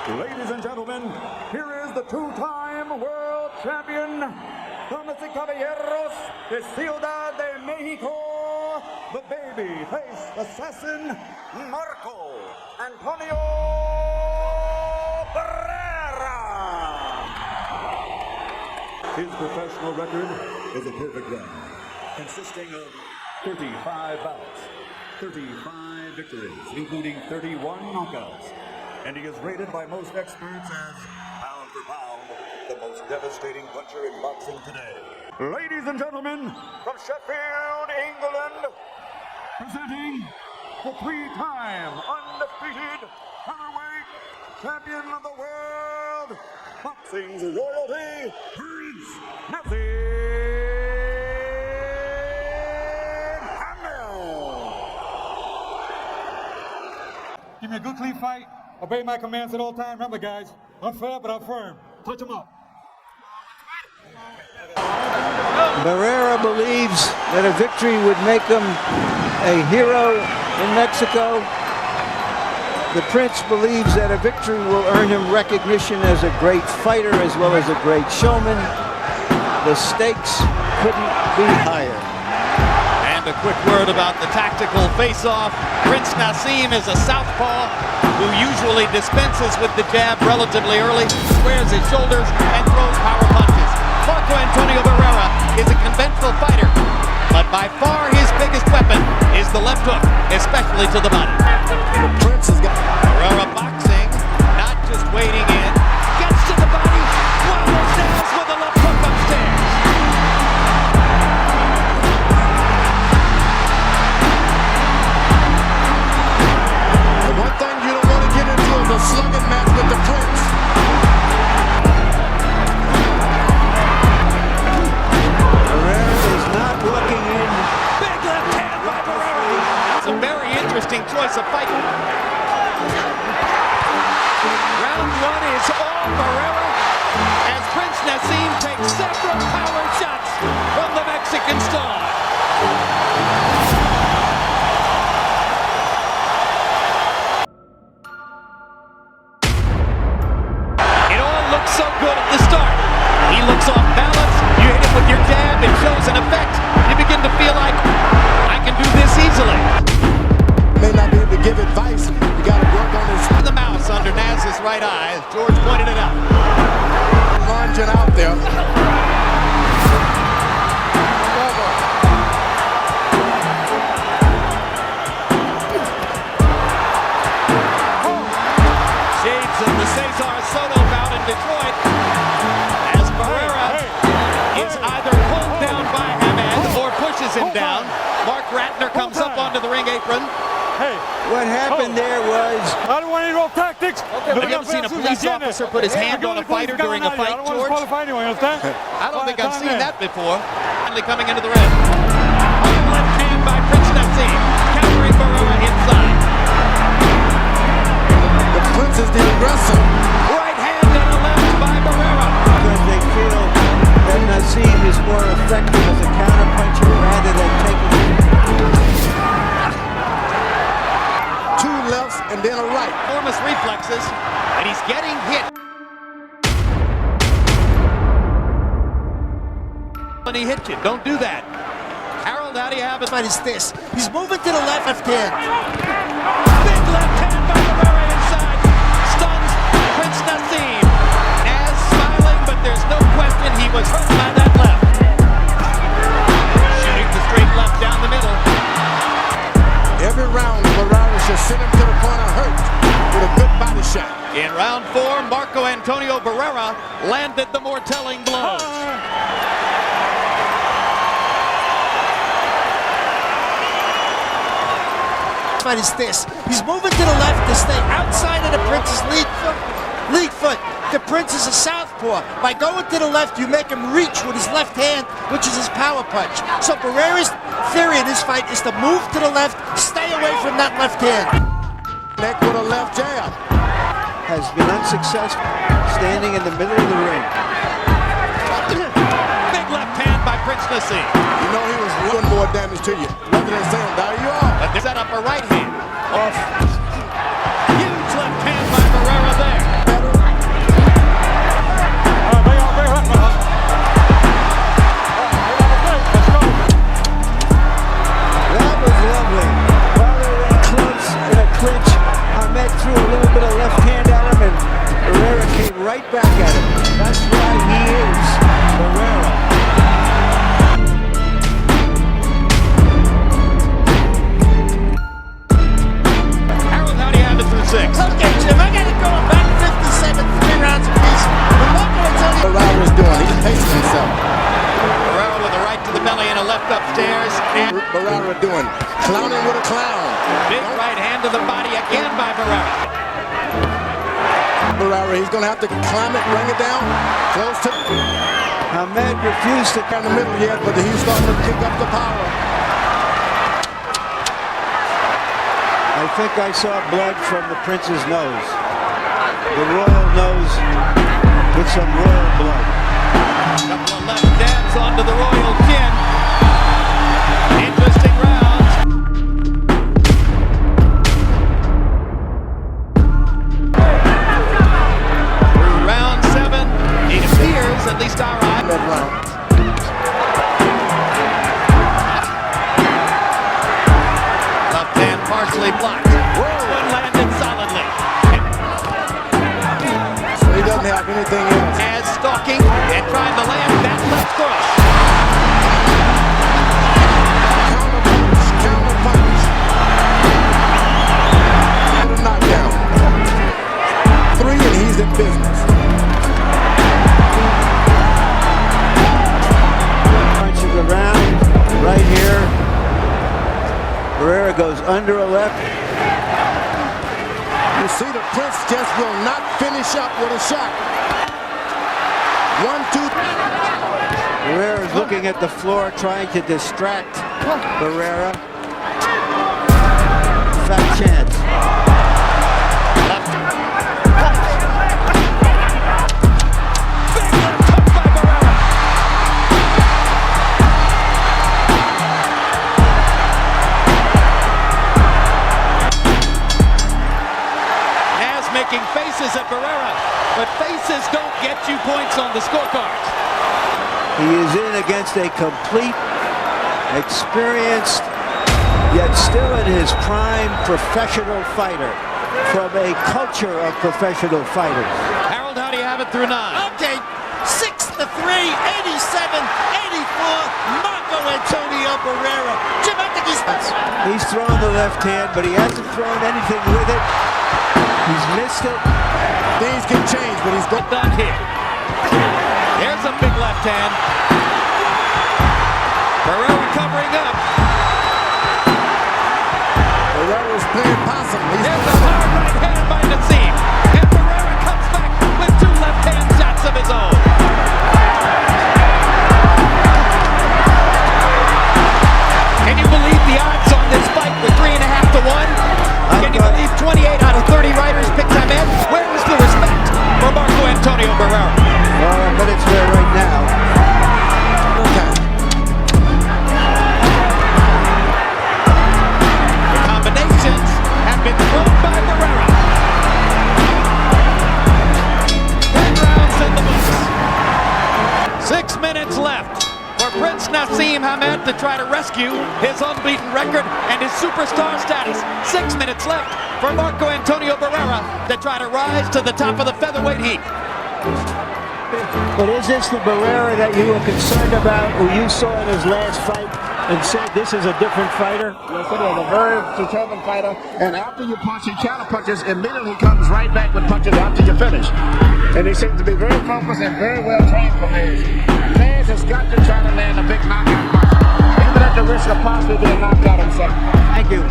Ladies and gentlemen, here is the two-time world champion from the Caballeros de Ciudad de Mexico, the baby-face assassin, Marco Antonio Barrera. His professional record is a perfect run, consisting of 35 bouts, 35 victories, including 31 knockouts. And he is rated by most experts as, pound for pound, the most devastating puncher in boxing today. Ladies and gentlemen, from Sheffield, England, presenting the three-time undefeated heavyweight champion of the world, boxing's royalty, Prince Naseem. Give me a good, clean fight. Obey my commands at all times. Remember, guys, unfair but I'm firm. Touch him up. Barrera believes that a victory would make him a hero in Mexico. The Prince believes that a victory will earn him recognition as a great fighter as well as a great showman. The stakes couldn't be higher. And a quick word about the tactical face-off. Prince Naseem is a southpaw who usually dispenses with the jab relatively early, squares his shoulders, and throws power punches. Marco Antonio Barrera is a conventional fighter, but by far his biggest weapon is the left hook, especially to the body. The Prince has got Barrera boxing, not just wading in, gets to the body, swallows down with a left hook upstairs. the one thing you don't want to get into is a slugging match with the Prince. Barrera is not looking in. Big left hand by Barrera. It's a very interesting choice of fight. Round one is all Barrera as Prince Naseem takes several power shots from the Mexican star. It all looks so good at the start. He looks off balance. You hit him with your jab, it shows an effect. You begin to feel like, I can do this easily. May not be able to give advice. You got to work on his The mouse under Naz's right eye, as George pointed it out. lunging out there. Shades of the Cesar Soto bout in Detroit as Barrera is either pulled down by Hammad or pushes him down. Mark Ratner comes up onto the ring apron. What happened there was I don't want any real tactics. Have you ever seen a police officer put his hand on a fighter during a fight, George? I don't think I've seen that before. Finally coming into the ring. Left hand by Prince Naseem, countering Barrera inside. The Prince is the aggressor. Right hand and a left by Barrera. because they feel that Naseem is more effective as a counterpuncher rather than taking Two lefts and then a right. Enormous reflexes, and he's getting hit. When he hit you, don't do that. Harold, how do you have it? Fight is this. He's moving to the left hand. Big left hand by Barrera inside. Stuns Prince Naseem. Naz smiling, but there's no question he was hurt by that left. Shooting the straight left down the middle. Every round, Barrera should send him to the corner hurt with a good body shot. In round 4, Marco Antonio Barrera landed the more telling blows. Fight is this. He's moving to the left to stay outside of the Prince's lead foot. The Prince is a southpaw. By going to the left, you make him reach with his left hand, which is his power punch. So Barrera's theory in this fight is to move to the left, stay away from that left hand. Neck with a left jab. has been unsuccessful standing in the middle of the ring. Big left hand by Prince Naseem. You know he was doing more damage to you. Rather than saying, there you are. But they set up a right hand. Off. Huge left hand by Barrera there. Clowning with a clown. Big right hand to the body again by Barrera. Barrera, he's going to have to climb it, bring it down, close to. Hamed refused to In the middle yet, but he's starting to kick up the power. I think I saw blood from the prince's nose. The royal nose with some royal blood. Couple of left dabs onto the royal chin. Interesting rounds. Through round 7, it appears, at least our eye. That round. Left hand partially blocked. One landed solidly. So he doesn't have anything else. As stalking and trying to land that left cross. Counter punch. And a knockdown. 3 and he's in business. Punches around right here. Barrera goes under a left. You see the Prince just will not finish up with a shot. 1, 2. Barrera is looking at the floor, trying to distract Barrera. Fat chance. Making faces at Barrera, but faces don't get you points on the scorecard. He is in against a complete, experienced, yet still in his prime professional fighter from a culture of professional fighters. Harold, how do you have it through 9? Okay, 6-3, 87, 84, Marco Antonio Barrera. Jim, I think He's thrown the left hand, but he hasn't thrown anything with it. He's missed it. Things can change, but he's Well done here. There's a big left hand. Barrera covering up. Barrera's playing possum. There's a hard right hand by Naseem. And Barrera comes back with 2 left hand shots of his own. Can you believe the odds on this fight were 3.5 to 1? Can you believe 28 out of 30 writers picked Hamed? Where is the respect for Marco Antonio Barrera? Well, but it's there right now. Okay. The combinations have been thrown by Barrera. 10 rounds in the books. 6 minutes left for Prince Naseem Hamed to try to rescue his unbeaten record and his superstar status. 6 minutes left for Marco Antonio Barrera to try to rise to the top of the featherweight heap. But is this the Barrera that you were concerned about, who you saw in his last fight and said this is a different fighter? Yes, it is a very determined fighter. And after you punch, he counter punches. Immediately comes right back with punches after you finish. And he seems to be very focused and very well trained for Mays. Mays has got to try to land a big knockout punch, even at the risk of possibly being knocked out himself. Thank you.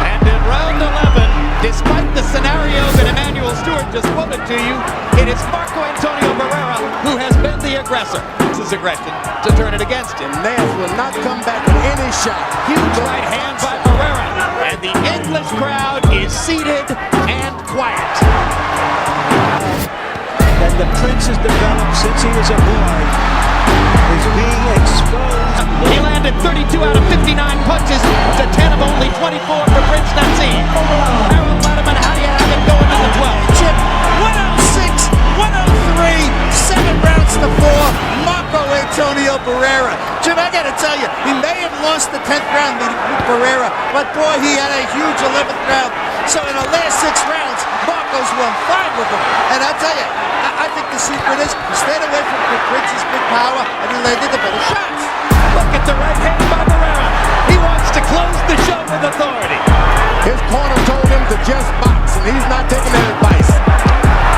And in round 11, despite the scenario that Emmanuel Stewart just quoted to you, it is Marco Antonio Barrera who has been the aggressor. This is aggression to turn it against him. Nash will not come back with any shot. Huge right hand by Barrera. And the English crowd is seated and quiet. That the Prince has developed since he was a boy is being exposed. He landed 32 out of 59 punches to 10 of only 24 for Prince Naseem. Harold Letterman, how do you have it going in the 12th? Chip, 106, 103, 7 rounds to 4, Marco Antonio Barrera. Jim, I gotta tell you, he may have lost the 10th round with Barrera, but boy, he had a huge 11th round. So in the last 6 rounds, Marco's won 5 of them. And I tell you, I think the secret is he stayed away from Prince's big power and he landed the better shots. Look at the right hand by Barrera. He wants to close the show with authority. His corner told him to just box, and he's not taking that advice.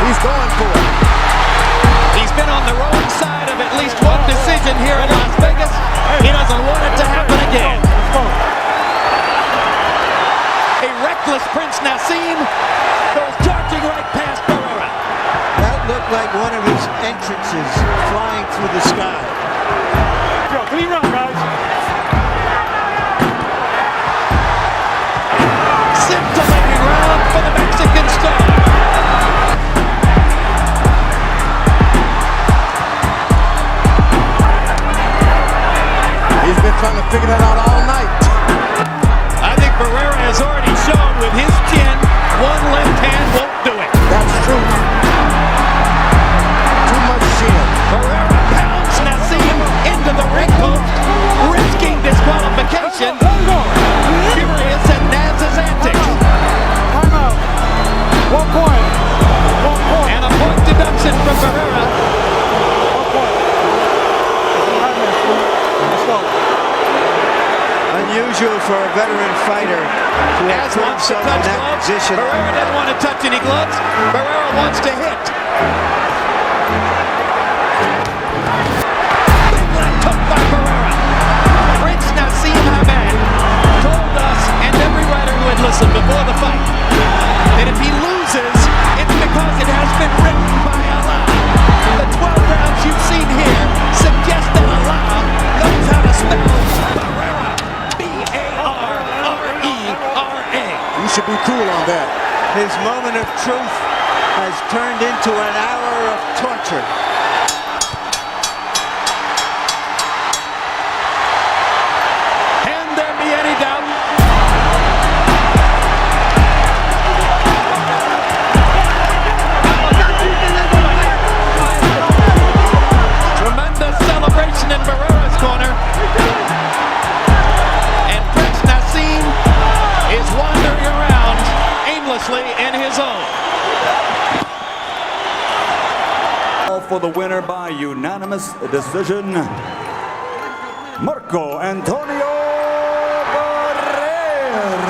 He's going for it. He's been on the wrong side of at least one decision. decision here in Las Vegas. He doesn't want it to happen again. A reckless Prince Naseem goes charging right past Barrera. That looked like one of his entrances flying through the sky. Yo, 3 rounds, guys. Scintillating round for the Mexican star. He's been trying to figure that out all night. I think Barrera has already shown with his chin, one left hand won't do it. That's true. Too much chin. Barrera pounds Naseem into the ring post, risking disqualification. Furious at Naz's antics. Timeout. 1 point. 1 point. And a point deduction from Barrera. 1 point. Let's go. Unusual for a veteran fighter to have Naz put wants to himself in touch that gloves. position. Barrera doesn't want to touch any gloves. Barrera wants to hit. Big left hook by Barrera. Prince Naseem Hamed told us and every writer who had listened before the fight that if he loses, it's because it has been written by Allah. The 12 rounds you've seen here suggest that Allah knows how to spell Barrera. B-A-R-R-E-R-A. You should be cool on that. His moment of truth has turned into an hour of torture. Can there be any doubt? Tremendous celebration in Barrera's corner. And Prince Naseem is wandering around aimlessly in his own. For the winner by unanimous decision, Marco Antonio Barrera.